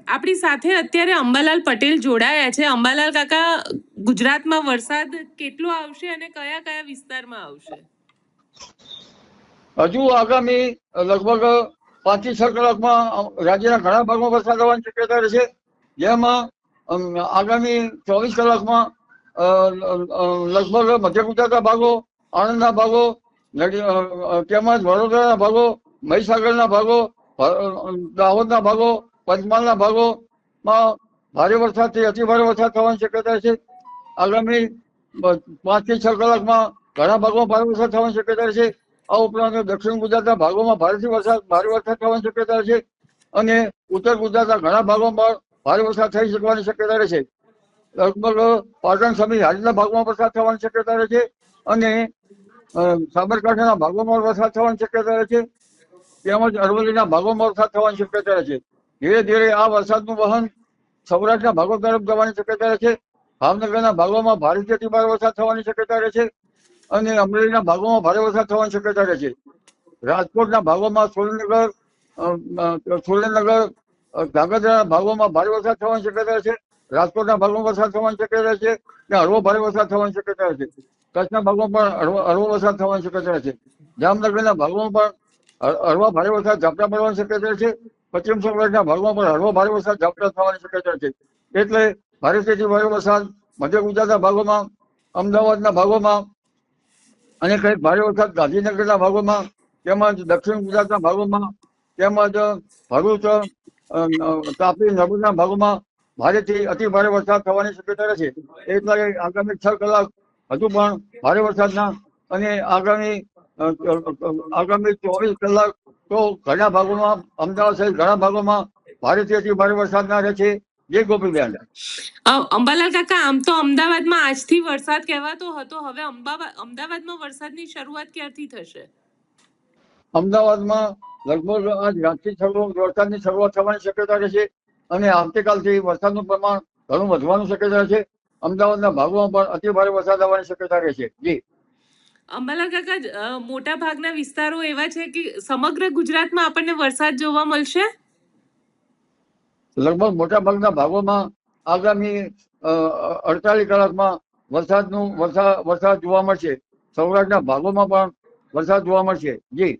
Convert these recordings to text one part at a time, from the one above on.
આપણી સાથે અત્યારે અંબાલાલ પટેલ જોડાયા છે। અંબાલાલ કાકા, ગુજરાતમાં વરસાદ કેટલો આવશે અને કયા કયા વિસ્તારમાં આવશે? હજુ આગામી લગભગ 5 થી 6 કલાકમાં રાજ્યના ઘણા ભાગમાં વરસાદ આવવાની શક્યતા રહેશે, જેમાં આગામી 24 કલાકમાં લગભગ મધ્ય ગુજરાતના ભાગો, આણંદના ભાગો, તેમજ વડોદરાના ભાગો, મહીસાગરના ભાગો, દાહોદના ભાગો, પંચમહાલના ભાગોમાં ભારે વરસાદથી અતિભારે વરસાદ થવાની શક્યતા છે। આગામી 5 થી 6 કલાકમાં ઘણા ભાગોમાં ભારે વરસાદ થવાની શક્યતા છે। આ ઉપરાંત દક્ષિણ ગુજરાતના ભાગોમાં ભારે વરસાદ થવાની શક્યતા છે અને ઉત્તર ગુજરાતના ઘણા ભાગોમાં ભારે વરસાદ થઈ શકવાની શક્યતા છે। લગભગ પાટણ સમિત હાજરીના ભાગમાં વરસાદ થવાની શક્યતા છે અને સાબરકાંઠાના ભાગોમાં વરસાદ થવાની શક્યતા છે, તેમજ અરવલ્લીના ભાગોમાં વરસાદ થવાની શક્યતા છે। ધીરે ધીરે આ વરસાદનું વહન સૌરાષ્ટ્રના ભાગો તરફ જવાની શક્યતા છે। ભાવનગરના ભાગોમાં ભારેથી અતિભારે વરસાદ થવાની શક્યતા છે અને અમરેલીના ભાગોમાં ભારે વરસાદ થવાની શક્યતા છે। રાજકોટના ભાગોમાં સુરેન્દ્રનગર, ધ્રાંગધ્રાના ભાગોમાં ભારે વરસાદ થવાની શક્યતા છે। રાજકોટના ભાગોમાં વરસાદ થવાની શક્યતા છે, ત્યાં હળવો ભારે વરસાદ થવાની શક્યતા છે। કચ્છના ભાગોમાં પણ હળવો વરસાદ થવાની શક્યતા છે। જામનગરના ભાગોમાં પણ હળવા ભારે વરસાદ ઝાપટા પડવાની શક્યતા છે। પશ્ચિમ સૌરાષ્ટ્રના ભાગમાં પણ હળવો ભારે વરસાદ ઝાપટા થવાની શક્યતા છે। એટલે ભારેથી ભારે વરસાદ મધ્ય ગુજરાતના ભાગોમાં, અમદાવાદના ભાગોમાં અને કંઈક ભારે વરસાદ ગાંધીનગરના ભાગોમાં, તેમજ દક્ષિણ ગુજરાતના ભાગોમાં, તેમજ ભરૂચ, તાપી, નર્મદાના ભાગોમાં ભારેથી અતિ ભારે વરસાદ થવાની શક્યતા છે। એટલે આગામી 6 કલાક હજુ પણ ભારે વરસાદના અને આગામી 24 કલાક તો ઘણા ભાગોમાં, અમદાવાદ સહિત ઘણા ભાગોમાં ભારેથી અતિ ભારે વરસાદના રહેશે। જય ગોપીબેન। અંબાલાલ કાકા, આમ તો અમદાવાદમાં આજથી વરસાદ કહેવાતો હતો, હવે અમદાવાદમાં વરસાદની શરૂઆત ક્યારથી થશે? અમદાવાદમાં લગભગ આજ રાતથી વરસાદની શરૂઆત થવાની શક્યતા રહેશે અને આવતીકાલથી વરસાદનું પ્રમાણ ઘણું વધવાની શક્યતા છે। અમદાવાદના ભાગોમાં પણ અતિ ભારે વરસાદ આવવાની શક્યતા રહેશે। જી અંબાલાલ કાકા, મોટા ભાગના વિસ્તારો એવા છે કે સમગ્ર ગુજરાતમાં આપણને વરસાદ જોવા મળશે? લગભગ મોટા ભાગના ભાગોમાં આગામી 48 કલાકમાં વરસાદ જોવા મળશે। સૌરાષ્ટ્રના ભાગોમાં પણ વરસાદ જોવા મળશે। જી।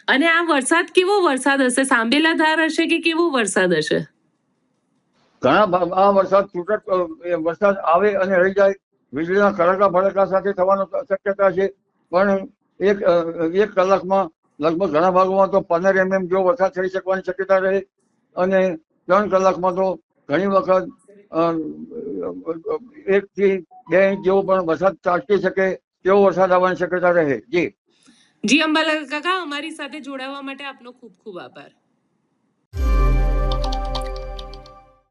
અને આ વરસાદ કેવો વરસાદ હશે? સાંબેલાધાર હશે કે કેવો વરસાદ હશે? ઘણા આ વરસાદ આવે અને રહી જાય, વીજળીના કડાકા ભડાકા સાથે થવાની શક્યતા છે, પણ એક કલાકમાં લગભગ ઘણા ભાગોમાં તો 15 mm જેવો વરસાદ થઈ શકવાની શક્યતા રહે અને 3 કલાકમાં તો ઘણી વખત 1 થી 2 ઇંચ જેવો પણ વરસાદ ત્રાટકી શકે તેવો વરસાદ આવવાની શક્યતા રહે। જી જી અંબાલાલ કાકા, અમારી સાથે જોડાવા માટે આપનો ખૂબ ખૂબ આભાર।